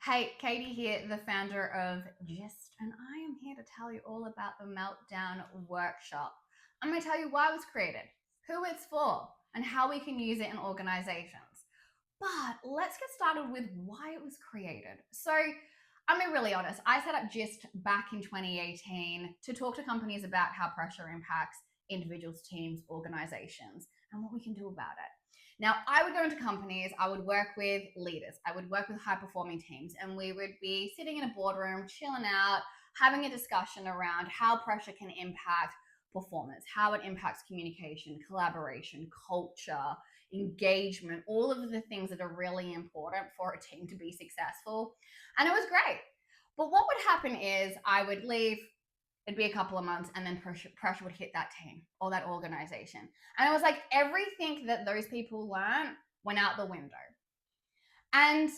Hey, Katie here, the founder of Gist, and I am here to tell you all about the Meltdown Workshop. I'm going to tell you why it was created, who it's for, and how we can use it in organizations. But let's get started with why it was created. So, I'm being really honest. I set up Gist back in 2018 to talk to companies about how pressure impacts individuals, teams, organizations, and what we can do about it. Now, I would go into companies, I would work with leaders, I would work with high performing teams, and we would be sitting in a boardroom, chilling out, having a discussion around how pressure can impact performance, how it impacts communication, collaboration, culture, engagement, all of the things that are really important for a team to be successful. And it was great. But what would happen is I would leave, it'd be a couple of months, and then pressure would hit that team or that organization. And it was like everything that those people learned went out the window. And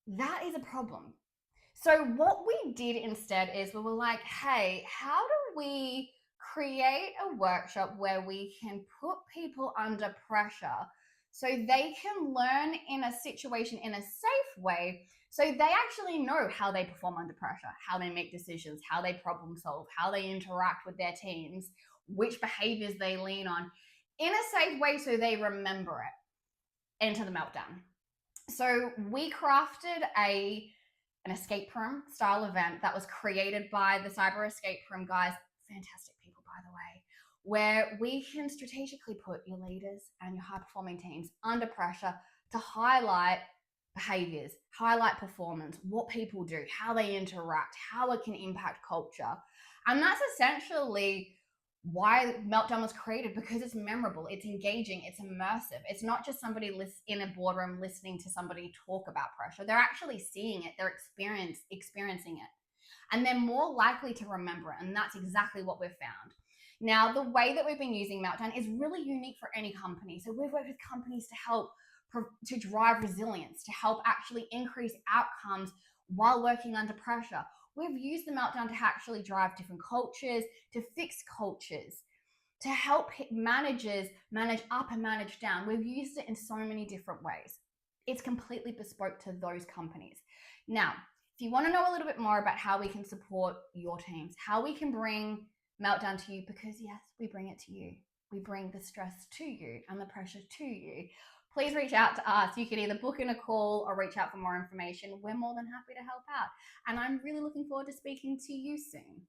that is a problem. So, what we did instead is we were like, hey, how do we create a workshop where we can put people under pressure so they can learn in a situation in a safe way so they actually know how they perform under pressure, how they make decisions, how they problem solve, how they interact with their teams, which behaviors they lean on in a safe way so they remember it into the meltdown. So we crafted an escape room style event that was created by the Cyber Escape Room guys, fantastic people, by the way, where we can strategically put your leaders and your high performing teams under pressure to highlight behaviors, highlight performance, what people do, how they interact, how it can impact culture. And that's essentially why Meltdown was created, because it's memorable, it's engaging, it's immersive. It's not just somebody in a boardroom listening to somebody talk about pressure. They're actually seeing it, they're experiencing it. And they're more likely to remember it. And that's exactly what we've found. Now, the way that we've been using Meltdown is really unique for any company. So we've worked with companies to help to drive resilience, to help actually increase outcomes while working under pressure. We've used the Meltdown to actually drive different cultures, to fix cultures, to help managers manage up and manage down. We've used it in so many different ways. It's completely bespoke to those companies. Now, if you want to know a little bit more about how we can support your teams, how we can bring Meltdown to you, because yes, we bring it to you. We bring the stress to you and the pressure to you. Please reach out to us. You can either book in a call or reach out for more information. We're more than happy to help out. And I'm really looking forward to speaking to you soon.